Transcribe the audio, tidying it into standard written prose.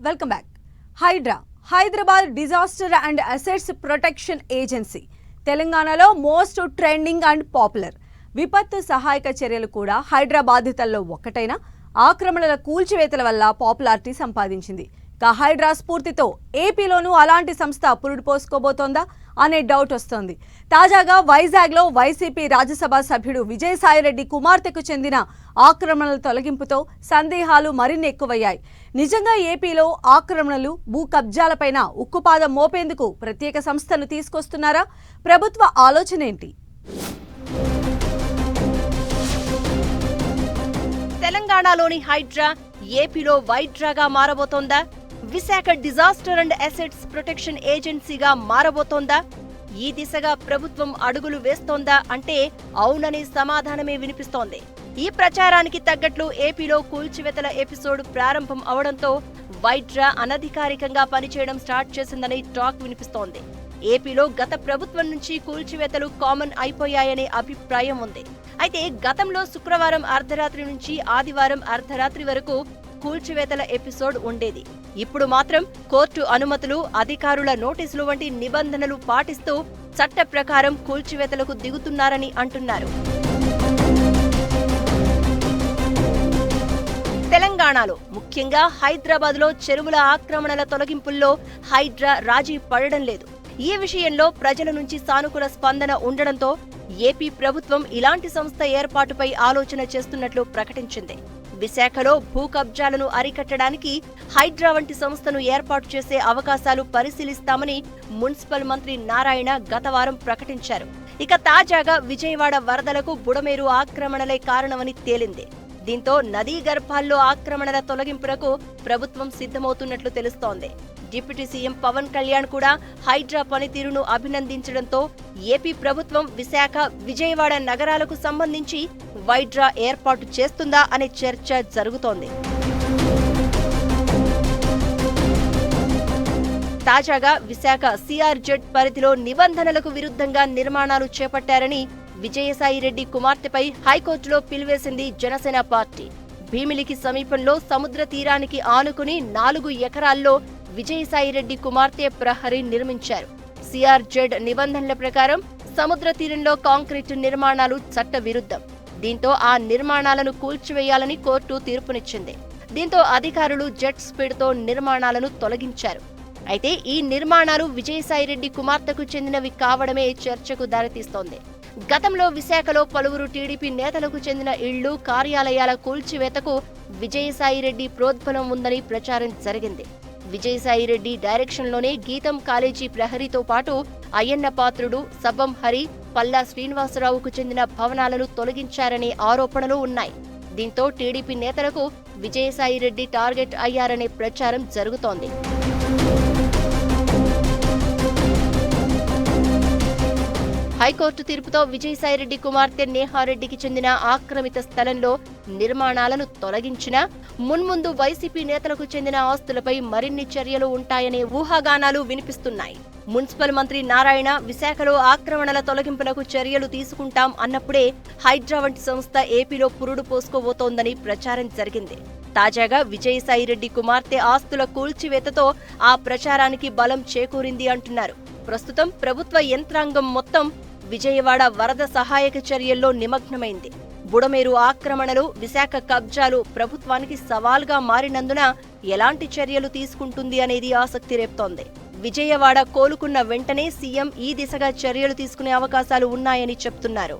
Welcome back. Hyderabad disaster and assets protection agency తెలంగాణలో most trending and popular. విపత్తు సహాయక చర్యలు కూడా హైదరాబాధితుల్లో ఒకటైన ఆక్రమణల కూల్చివేతల వల్ల పాపులారిటీ సంపాదించింది. హైడ్రా స్ఫూర్తితో ఏపీలోనూ అలాంటి సంస్థ పురుడు పోసుకోబోతోందా అనే డౌట్ వస్తోంది. తాజాగా వైజాగ్లో వైసీపీ రాజ్యసభ సభ్యుడు విజయసాయిరెడ్డి కుమార్తెకు చెందిన ఆక్రమణల తొలగింపుతో సందేహాలు మరిన్ని ఎక్కువయ్యాయి. నిజంగా ఏపీలో ఆక్రమణలు, భూ కబ్జాలపైన ఉక్కుపాదం మోపేందుకు ప్రత్యేక సంస్థను తీసుకొస్తున్నారా? ప్రభుత్వ ఆలోచన ఏంటి? తెలంగాణలోని హైడ్రా ఏపీలో వైడ్రాగా మారబోతోందా? Visakha disaster and assets protection ఏజెన్సీగా మారబోతోందా? ఈ దిశగా ప్రభుత్వం అడుగులు వేస్తోందా అంటే అవుననే సమాధానమే వినిపిస్తోంది. ఈ ప్రచారానికి తగ్గట్లు ఏపీలో కూల్చివేతల ఎపిసోడ్ ప్రారంభం అవడంతో వైడ్రా అనధికారికంగా పనిచేయడం స్టార్ట్ చేసిందని టాక్ వినిపిస్తోంది. ఏపీలో గత ప్రభుత్వం నుంచి కూల్చివేతలు కామన్ అయిపోయాయనే అభిప్రాయం ఉంది. అయితే గతంలో శుక్రవారం అర్ధరాత్రి నుంచి ఆదివారం అర్ధరాత్రి వరకు కూల్చివేతల ఎపిసోడ్ ఉండేది. ఇప్పుడు మాత్రం కోర్టు అనుమతులు, అధికారుల నోటీసులు వంటి నిబంధనలు పాటిస్తూ చట్ట ప్రకారం కూల్చివేతలకు దిగుతున్నారని అంటున్నారు. తెలంగాణలో ముఖ్యంగా హైదరాబాద్లో చెరువుల ఆక్రమణల తొలగింపుల్లో హైడ్రా రాజీ పడడం లేదు. ఈ విషయంలో ప్రజల నుంచి సానుకూల స్పందన ఉండడంతో ఏపీ ప్రభుత్వం ఇలాంటి సంస్థ ఏర్పాటుపై ఆలోచన చేస్తున్నట్లు ప్రకటించింది. విశాఖలో భూ కబ్జాలను అరికట్టడానికి హైడ్రా వంటి సంస్థను ఏర్పాటు చేసే అవకాశాలు పరిశీలిస్తామని మున్సిపల్ మంత్రి నారాయణ గత వారం ప్రకటించారు. ఇక తాజాగా విజయవాడ వరదలకు బుడమేరు ఆక్రమణలే కారణమని తేలింది. దీంతో నదీ గర్భాల్లో ఆక్రమణల తొలగింపులకు ప్రభుత్వం సిద్ధమవుతున్నట్లు తెలుస్తోంది. డిప్యూటీ సీఎం పవన్ కళ్యాణ్ కూడా హైడ్రా పనితీరును అభినందించడంతో ఏపీ ప్రభుత్వం విశాఖ, విజయవాడ నగరాలకు సంబంధించి వైడ్రా ఏర్పాటు చేస్తుందా అనే చర్చ జరుగుతోంది. తాజాగా విశాఖ సిఆర్జెడ్ పరిధిలో నిబంధనలకు విరుద్ధంగా నిర్మాణాలు చేపట్టారని విజయసాయిరెడ్డి కుమార్తెపై హైకోర్టులో పిలివేసింది జనసేన పార్టీ. భీమిలికి సమీపంలో సముద్ర తీరానికి ఆనుకుని 4 ఎకరాల్లో విజయసాయిరెడ్డి కుమార్తె ప్రహరీ నిర్మించారు. సిఆర్జెడ్ నిబంధనల ప్రకారం సముద్ర తీరంలో కాంక్రీటు నిర్మాణాలు చట్ట విరుద్ధం. దీంతో ఆ నిర్మాణాలను కూల్చివేయాలని కోర్టు తీర్పునిచ్చింది. దీంతో అధికారులు జెట్ స్పీడ్తో నిర్మాణాలను తొలగించారు. అయితే ఈ నిర్మాణాలు విజయసాయిరెడ్డి కుమార్తెకు చెందినవి కావడమే చర్చకు దారితీస్తోంది. గతంలో విశాఖలో పలువురు టీడీపీ నేతలకు చెందిన ఇళ్లు, కార్యాలయాల కూల్చివేతకు విజయసాయిరెడ్డి ప్రోద్బలం ఉందని ప్రచారం జరిగింది. విజయసాయిరెడ్డి డైరెక్షన్లోనే గీతం కాలేజీ ప్రహరీతో పాటు అయ్యన్న పాత్రుడు, సబ్బం హరి, పల్లా శ్రీనివాసరావుకు చెందిన భవనాలను తొలగించారనే ఆరోపణలు ఉన్నాయి. దీంతో టీడీపీ నేతలకు విజయసాయిరెడ్డి టార్గెట్ అయ్యారనే ప్రచారం జరుగుతోంది. హైకోర్టు తీర్పుతో విజయసాయిరెడ్డి కుమార్తె నేహారెడ్డికి చెందిన ఆక్రమిత స్థలంలో నిర్మాణాలను తొలగించినా మున్ముందు వైసీపీ నేతలకు చెందిన ఆస్తులపై మరిన్ని చర్యలు ఉంటాయనే ఊహాగానాలు వినిపిస్తున్నాయి. మున్సిపల్ మంత్రి నారాయణ విశాఖలో ఆక్రమణల తొలగింపునకు చర్యలు తీసుకుంటాం అన్నప్పుడే హైడ్రా వంటి సంస్థ ఏపీలో పురుడు పోసుకోబోతోందని ప్రచారం జరిగింది. తాజాగా విజయసాయిరెడ్డి కుమార్తె ఆస్తుల కూల్చివేతతో ఆ ప్రచారానికి బలం చేకూరింది అంటున్నారు. ప్రస్తుతం ప్రభుత్వ యంత్రాంగం మొత్తం విజయవాడ వరద సహాయక చర్యల్లో నిమగ్నమైంది. బుడమేరు ఆక్రమణలు, విశాఖ కబ్జాలు ప్రభుత్వానికి సవాల్గా మారినందున ఎలాంటి చర్యలు తీసుకుంటుంది అనేది ఆసక్తి రేపుతోంది. విజయవాడ కోలుకున్న వెంటనే సీఎం ఈ దిశగా చర్యలు తీసుకునే అవకాశాలు ఉన్నాయని చెప్తున్నారు.